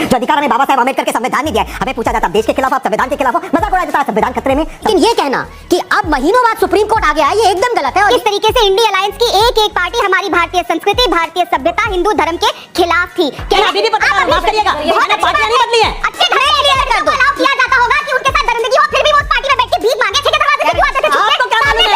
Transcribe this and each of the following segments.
जो अधिकार हमें बाबा साहेब अम्बेडकर के संविधान ने दिया है, हमें पूछा जाता है देश के खिलाफ, आप संविधान के खिलाफ हो, मजाक उड़ाया जाता है संविधान खतरे में। लेकिन ये कहना कि अब महीनों बाद सुप्रीम कोर्ट आ गया है, ये एकदम गलत है। और इस तरीके से इंडिया अलायंस की एक एक पार्टी हमारी भारतीय संस्कृति, भारतीय सभ्यता, हिंदू धर्म के खिलाफ थी। अभी भी माफ करिएगा, पार्टियां नहीं बदली है। अच्छे ढंग से क्लियर कर दो। किया जाता होगा कि उनके साथ दरिंदगी हो, फिर भी वो उस पार्टी में बैठ के भीख मांगे, ठेके दरवाजे से क्यों आते थे? आपको क्या मालूम है?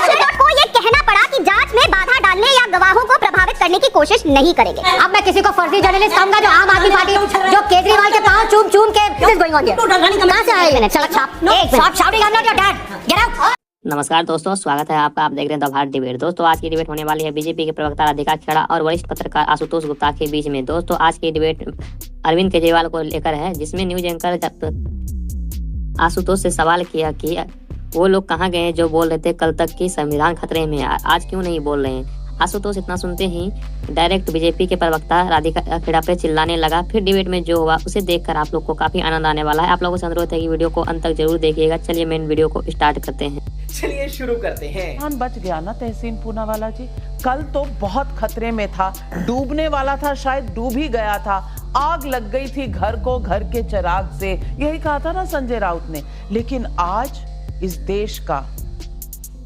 आशुतोष को ये कहना पड़ा कि जांच में बाधा डालने या गवाहों को प्रभावित करने की कोशिश नहीं करेंगे। अब मैं किसी को फर्जी जर्नलिस्ट कहूंगा जो आम आदमी पार्टी जो केजरीवाल के पांव चूम चूम के कहां से आए? सड़क छाप stop shouting, I am not your dad, get out. नमस्कार दोस्तों, स्वागत है आपका। आप देख रहे हैं द भारत डिबेट। दोस्तों आज की डिबेट होने वाली है बीजेपी के प्रवक्ता राधिका खेड़ा और वरिष्ठ पत्रकार आशुतोष गुप्ता के बीच में। दोस्तों आज की डिबेट अरविंद केजरीवाल को लेकर है, जिसमें न्यूज एंकर आशुतोष से सवाल किया कि वो लोग कहाँ गए हैं जो बोल रहे थे कल तक कि संविधान खतरे में है, आज क्यों नहीं बोल रहे हैं। आशुतोष इतना सुनते ही डायरेक्ट बीजेपी के प्रवक्ता राधिका खेड़ा पे चिल्लाने लगा। फिर डिबेट में जो हुआ उसे देखकर आप लोग को काफी आनंद आने वाला है। आप लोगों से अनुरोध है कि वीडियो को अंत तक जरूर देखिएगा। चलिए मेन वीडियो को स्टार्ट करते हैं। चलिए शुरू करते हैं। बच गया ना तहसीन पूनावाला जी, कल तो बहुत खतरे में था, डूबने वाला था, शायद डूब ही गया था, आग लग गई थी घर को, घर के चिराग से, यही कहा था ना संजय राउत ने। लेकिन आज इस देश का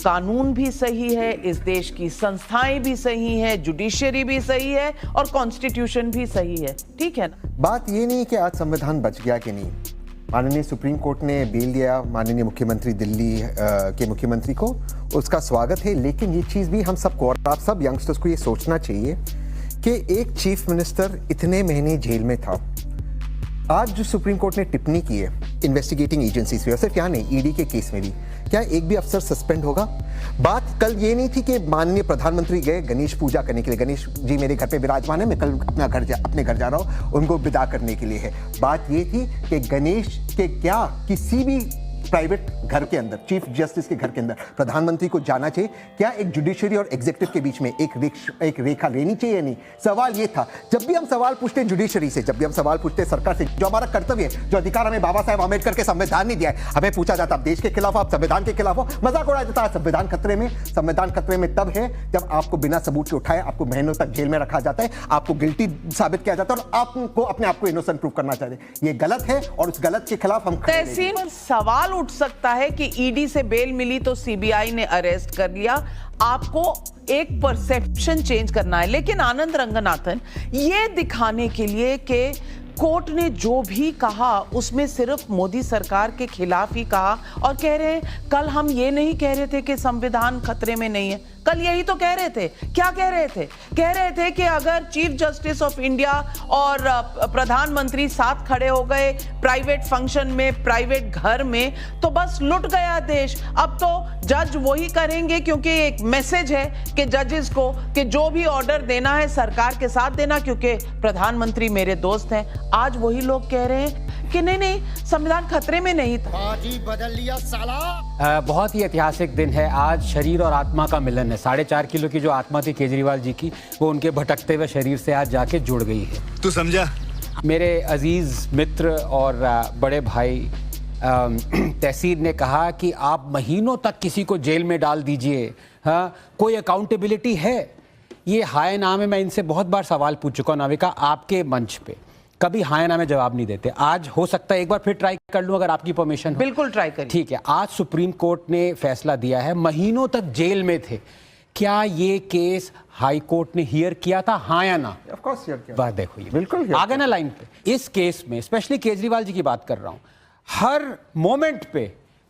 कानून भी सही है, इस देश की संस्थाएं भी सही हैं, जुडिशरी भी सही है और कॉन्स्टिट्यूशन भी सही है, ठीक है ना। बात ये नहीं कि आज संविधान बच गया कि नहीं। माननीय सुप्रीम कोर्ट ने बेल दिया माननीय मुख्यमंत्री दिल्ली के मुख्यमंत्री को, उसका स्वागत है। लेकिन ये चीज़ भी हम सबको और आप सब यंगस्टर्स को ये सोचना चाहिए कि एक चीफ मिनिस्टर इतने महीने जेल में था। आज जो सुप्रीम कोर्ट ने टिप्पणी की है इन्वेस्टिगेटिंग एजेंसीज पे, सिर्फ क्या नहीं ईडी के केस में भी, क्या एक भी अफसर सस्पेंड होगा? बात कल ये नहीं थी कि माननीय प्रधानमंत्री गए गणेश पूजा करने के लिए, गणेश जी मेरे घर पे विराजमान है, मैं कल अपने घर जा रहा हूँ, उनको विदा करने के लिए है। बात ये थी कि गणेश के क्या किसी भी प्राइवेट घर के अंदर, चीफ जस्टिस के घर के अंदर प्रधानमंत्री को जाना चाहिए? क्या एक जुडिशरी और एग्जीक्यूटिव के बीच में एक रेखा लेनी चाहिए? नहीं। सवाल ये था, जब भी हम सवाल पूछते हैं जुडिशरी से, जब भी हम सवाल पूछते हैं सरकार से, जो हमारा कर्तव्य है, जो अधिकार हमें बाबा साहेब अम्बेडकर के संविधान ने दिया है, हमें पूछा जाता है देश के खिलाफ, आप संविधान के खिलाफ हो, मजाक उड़ाया जाता है संविधान खतरे में। संविधान खतरे में तब है जब आपको बिना सबूत के उठाए, आपको महीनों तक जेल में रखा जाता है, आपको गिल्टी साबित किया जाता है और आपको अपने आप को इनोसेंट प्रूव करना चाहिए। ये गलत है और उस गलत के खिलाफ हम तहसीन सवाल उठ सकता है कि ईडी से बेल मिली तो सीबीआई ने अरेस्ट कर लिया, आपको एक परसेप्शन चेंज करना है। लेकिन आनंद रंगनाथन ये दिखाने के लिए कि कोर्ट ने जो भी कहा उसमें सिर्फ मोदी सरकार के खिलाफ ही कहा, और कह रहे हैं कल हम ये नहीं कह रहे थे कि संविधान खतरे में नहीं है, कल यही तो कह रहे थे। क्या कह रहे थे? कह रहे थे कि अगर चीफ जस्टिस ऑफ इंडिया और प्रधानमंत्री साथ खड़े हो गए प्राइवेट फंक्शन में, प्राइवेट घर में, तो बस लुट गया देश। अब तो जज वही करेंगे, क्योंकि एक मैसेज है कि जजेस को कि जो भी ऑर्डर देना है सरकार के साथ देना, क्योंकि प्रधानमंत्री मेरे दोस्त हैं। आज वही लोग कह रहे हैं कि नहीं संविधान खतरे में नहीं था। बाजी बदल लिया साला। बहुत ही ऐतिहासिक दिन है आज, शरीर और आत्मा का मिलन है। 4.5 किलो की जो आत्मा थी केजरीवाल जी की, वो उनके भटकते हुए शरीर से आज जाके जुड़ गई है। तू समझा? मेरे अजीज मित्र और बड़े भाई तहसीन ने कहा कि आप महीनों तक किसी को जेल में डाल दीजिए, हाँ कोई अकाउंटेबिलिटी है? ये हाय नाम है, मैं इनसे बहुत बार सवाल पूछ चुका हूँ नाविका आपके मंच पे, कभी हाय ना में जवाब नहीं देते। आज हो सकता है एक बार फिर ट्राई कर लूं अगर आपकी परमिशन हो। बिल्कुल ट्राई करिए। ठीक है, आज सुप्रीम कोर्ट ने फैसला दिया है, महीनों तक जेल में थे, क्या ये केस हाई कोर्ट ने हियर किया था, हाँ या ना? ऑफ कोर्स हियर किया। वाह देखो ये बिल्कुल आगे ना लाइन पे। इस केस में स्पेशली केजरीवाल जी की बात कर रहा हूं, हर मोमेंट पे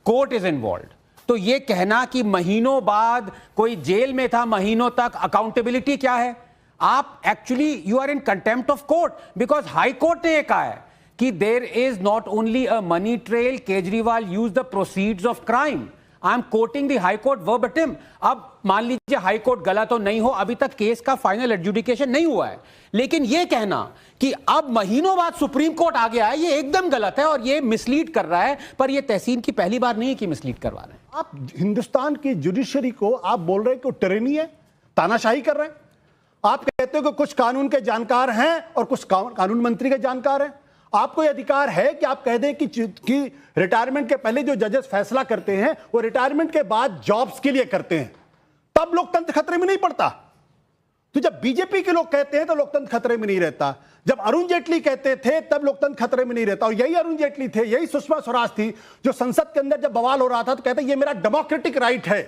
कोर्ट इज इन्वॉल्व। तो ये कहना कि महीनों बाद कोई जेल में था महीनों तक, अकाउंटेबिलिटी क्या है? आप actually you are in contempt of court, because high court ने यह कहा है कि there is not only a money trail, Kejriwal use the proceeds of crime. I am quoting the high court verbatim. अब मान लीजिए हाई कोर्ट गलत तो नहीं हो, अभी तक केस का फाइनल एडजुडिकेशन नहीं हुआ है, लेकिन यह कहना कि अब महीनों बाद सुप्रीम कोर्ट आ गया है, ये एकदम गलत है और ये मिसलीड कर रहा है। पर ये तहसीन की पहली बार नहीं है कि मिसलीड करवा रहे हैं। आप हिंदुस्तान की जुडिशरी को आप बोल रहे हैं कि टिरेनी है, तानाशाही कर रहे हैं। आप कहते हो कि कुछ कानून के जानकार हैं और कुछ कानून मंत्री के जानकार हैं। आपको यह अधिकार है कि आप कह दें कि रिटायरमेंट के पहले जो जजेस फैसला करते हैं वो रिटायरमेंट के बाद जॉब्स के लिए करते हैं, तब लोकतंत्र खतरे में नहीं पड़ता। तो जब बीजेपी के लोग कहते हैं तो लोकतंत्र खतरे में नहीं रहता, जब अरुण जेटली कहते थे तब लोकतंत्र खतरे में नहीं रहता। और यही अरुण जेटली थे, यही सुषमा स्वराज थी जो संसद के अंदर जब बवाल हो रहा था तो कहते ये मेरा डेमोक्रेटिक राइट है।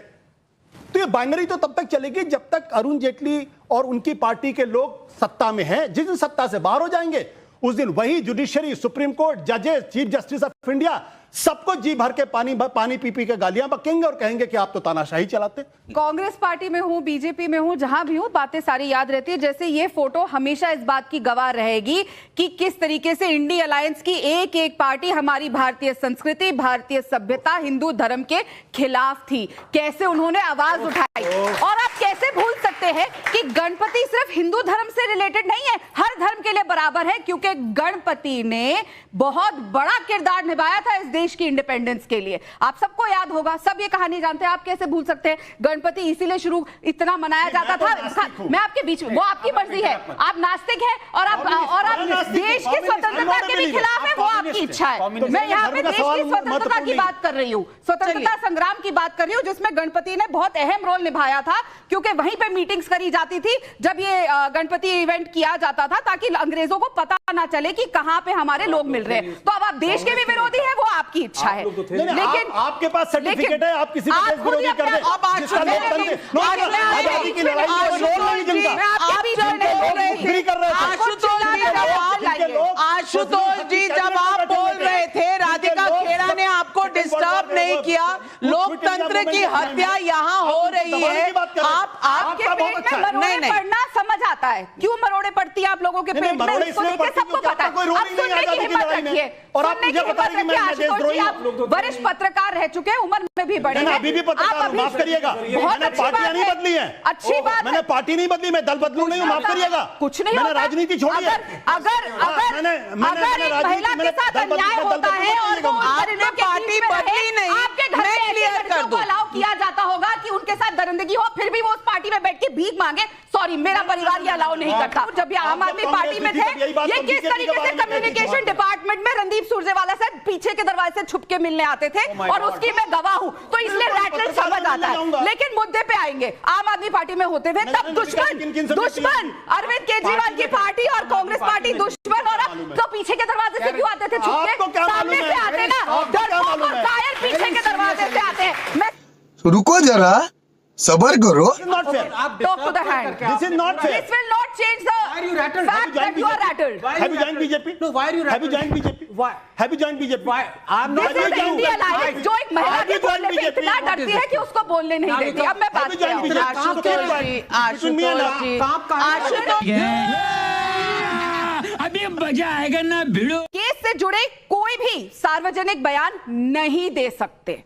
तो ये बाइनरी तो तब तक चलेगी जब तक अरुण जेटली और उनकी पार्टी के लोग सत्ता में हैं। जिस दिन सत्ता से बाहर हो जाएंगे उस दिन वही जुडिशरी, सुप्रीम कोर्ट, जजेस, चीफ जस्टिस ऑफ इंडिया सबको जी भर के पानी पी के गालियां बकेंगे और कहेंगे कि आप तो तानाशाही चलाते। कांग्रेस पार्टी में हूं, बीजेपी में हूं, जहां भी हूं, बातें सारी याद रहती है। जैसे ये फोटो हमेशा इस बात की गवाह रहेगी कि किस तरीके से इंडी अलायंस की एक एक पार्टी हमारी भारतीय संस्कृति, भारतीय सभ्यता, हिंदू धर्म के खिलाफ थी, कैसे उन्होंने आवाज उठाई। और आप कैसे भूल सकते हैं कि गणपति सिर्फ हिंदू धर्म से रिलेटेड नहीं है, हर धर्म के लिए बराबर है, क्योंकि गणपति ने बहुत बड़ा किरदार निभाया था इस देश की इंडिपेंडेंस के लिए। आप सबको याद होगा, सब ये कहानी जानते हैं, आप कैसे भूल सकते हैं। गणपति इसीलिए शुरू इतना मनाया जाता था। मैं आपके बीच में, वो आपकी मर्जी है, आप नास्तिक हैं और आप देश की स्वतंत्रता के भी खिलाफ है, वो आपकी इच्छा है। मैं यहाँ पे देश की स्वतंत्रता की बात कर रही हूँ, स्वतंत्रता संग्राम की बात कर रही हूँ, जिसमें गणपति ने बहुत अहम रोल निभाया था, क्योंकि वहीं पे मीटिंग्स करी जाती थी जब ये गणपति इवेंट किया जाता था, ताकि अंग्रेजों को पता ना चले कि कहां पे हमारे लोग मिल रहे हैं। तो अब आप देश के भी विरोधी हैं, वो आपकी इच्छा है। लेकिन आपके पास सर्टिफिकेट है, आप किसी देश विरोधी कर दें। जिसका लोकतंत्र आजादी की लड़ाई में रोल नहीं जनता, आशुतोष जी जब आप बोल रहे थे, राधिका खेड़ा ने आपको डिस्टर्ब नहीं किया। लोकतंत्र की हत्या यहाँ हो रही है। आपके पेट में मरोड़े पड़ना समझ आता है, क्यों मरोड़े पड़ती है आप लोगों के पेट में, उसको लेके सबको पता है। अब सुनने की हिम्मत रखिए, सुनने की हिम्मत रखिए। आशुतोष जी आप वरिष्ठ पत्रकार रह चुके हैं, उम्र में भी बड़े हैं, अभी भी पत्रकार, माफ करिएगा, मैंने पार्टियां नहीं बदली है, अच्छी बात, मैंने पार्टी नहीं बदली, मैं दल बदलू नहीं हूं, माफ करिएगा, कुछ नहीं, मैंने राजनीति छोड़ी है। अगर महिला के साथ अन्याय होता है और वो आपने पार्टी बदली नहीं, आपके घर में क्लियर कर दो, अलाउ किया जाता होगा कि उनके साथ दरिंदगी हो, फिर भी वो उस पार्टी में बैठ के भीख मांगे। सॉरी, मेरा परिवार ये अलाउ नहीं करता। जब ये आम आदमी पार्टी में थे, ये किस तरीके से कम्युनिकेशन डिपार्टमेंट में रणदीप सुरजेवाला से पीछे के दरवाजे से छुप के मिलने आते थे, और उसकी मैं गवाह हूं, तो इसलिए रैटल समझ आता है। लेकिन मुद्दे पे आएंगे, आम आदमी पार्टी में होते थे तब दुश्मन अरविंद केजरीवाल की पार्टी और कांग्रेस पार्टी दुश्मन, और अब तो पीछे के दरवाजे से क्यों आते थे, छुप के सामने से आते ना, डरपोक और कायर पीछे के दरवाजे से आते हैं। मैं रुको जरा, सबर करो। Talk to the hand. This is not fair. This will not change the fact that you are rattled. Have you joined BJP? No, why are you Have you joined BJP? Why? Have you joined BJP? Why? I'm not. This is the India Alliance, जो एक महिला के बोलने पे इतना डरती है कि उसको बोलने नहीं देती। अब मैं बात कर रहा हूँ। अभी मजा आएगा ना भिड़ो। केस से जुड़े कोई भी सार्वजनिक बयान नहीं दे सकते।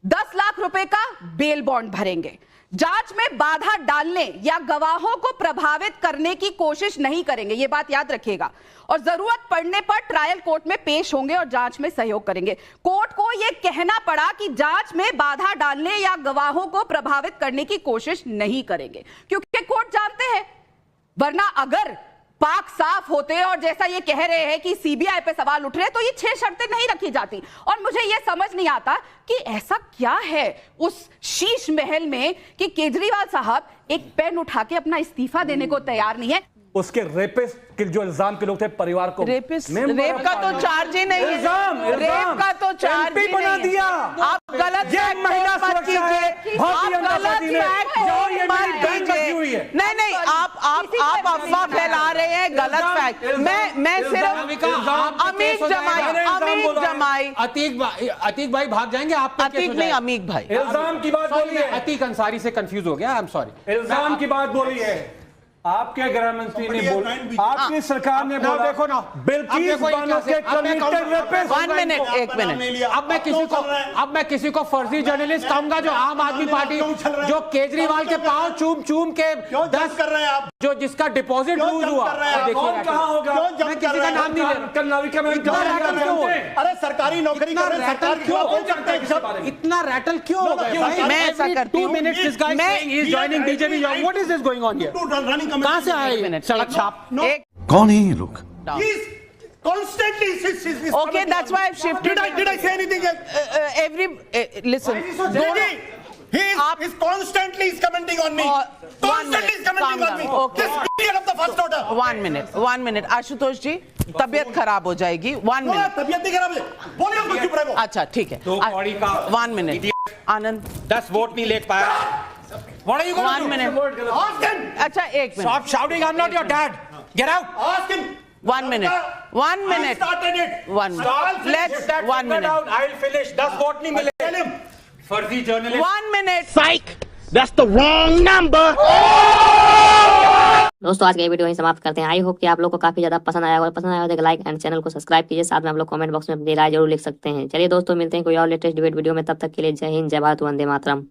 10 लाख रुपए का बेल बॉन्ड भरेंगे, जांच में बाधा डालने या गवाहों को प्रभावित करने की कोशिश नहीं करेंगे, यह बात याद रखिएगा। और जरूरत पड़ने पर ट्रायल कोर्ट में पेश होंगे और जांच में सहयोग करेंगे। कोर्ट को यह कहना पड़ा कि जांच में बाधा डालने या गवाहों को प्रभावित करने की कोशिश नहीं करेंगे, क्योंकि कोर्ट जानते हैं, वरना अगर पाक साफ होते और जैसा ये कह रहे हैं कि सीबीआई पे सवाल उठ रहे हैं, तो ये 6 शर्तें नहीं रखी जाती। और मुझे ये समझ नहीं आता कि ऐसा क्या है उस शीश महल में कि केजरीवाल साहब एक पेन उठा के अपना इस्तीफा देने को तैयार नहीं है। उसके रेपिस्ट के जो इल्जाम के लोग थे, परिवार को रेप का तो चार्ज ही नहीं है, रेप का तो चार्ज ही बना दिया। आप गलत महिला मत कीजिए, आप गलत नहीं, आप अफवाह फैला रहे हैं, गलत फैक्ट। मैं सिर्फ अमीक जमाई अतीक भाई भाग जाएंगे, आप अतीक नहीं, अमीक भाई इल्जाम की बात बोलिए। अतीक अंसारी से कंफ्यूज हो गया, आई एम सॉरी। इल्जाम की बात बोलिए। आपके गृह मंत्री ने बोला, आपकी सरकार ने बोला, देखो ना, बिल्किस बानो के कमिटेड रेपिस्ट। 1 minute, 1 minute. अब मैं किसी को फर्जी जर्नलिस्ट कहूंगा जो आम आदमी पार्टी, जो केजरीवाल के पांव चूम के 10 कर रहे हैं आप, जो जिसका डिपॉजिट लूज हुआ, कहां होगा? मैं किसी का नाम नहीं ले रहा। अरे सरकारी नौकरी कर रहे हैं, सरकार क्यों बोल सकते हैं? इतना रैटल क्यों हो गया? मैं ऐसा करती हूं। 2 minutes this guy saying he is joining BJP. What is this going on here? कहां से आए सड़क छाप? कौन है ये लोग? Constantly, okay, that's why I've shifted. Did I say anything else? Listen. He's constantly commenting on me. Constantly commenting calm down. Okay. 1 minute. Ashutosh जी, तबीयत खराब हो जाएगी. 1 minute. तबीयत नहीं खराब है, बोलिए उसको चुप रहो. अच्छा ठीक है. तो बॉडी का 1 minute. आनंद 10 वोट नहीं ले पाया. What are you going to 1 do? minute. Ask him. अच्छा 1 minute. Stop shouting, I'm not your dad. Get out. Ask him. 1 minute. 1 I minute. started it. 1 minute. Stop. Let's Put that 1 finger minute. down. I'll finish. 10 vote नहीं मिले. Tell him. फर्जी journalist. 1 minute. दोस्तों आज का ये video यहीं समाप्त करते हैं। आई होप कि आप लोग को काफी ज्यादा पसंद आया होगा। पसंद आया हो तो लाइक एंड चैनल को सब्सक्राइब कीजिए। साथ में आप लोग कमेंट बॉक्स में अपनी राय जरूर लिख सकते हैं। चलिए दोस्तों, मिलते हैं कोई और लेटेस्ट डिबेट वीडियो में। तब तक के लिए जय हिंद, जय भारत, वंदे मातरम।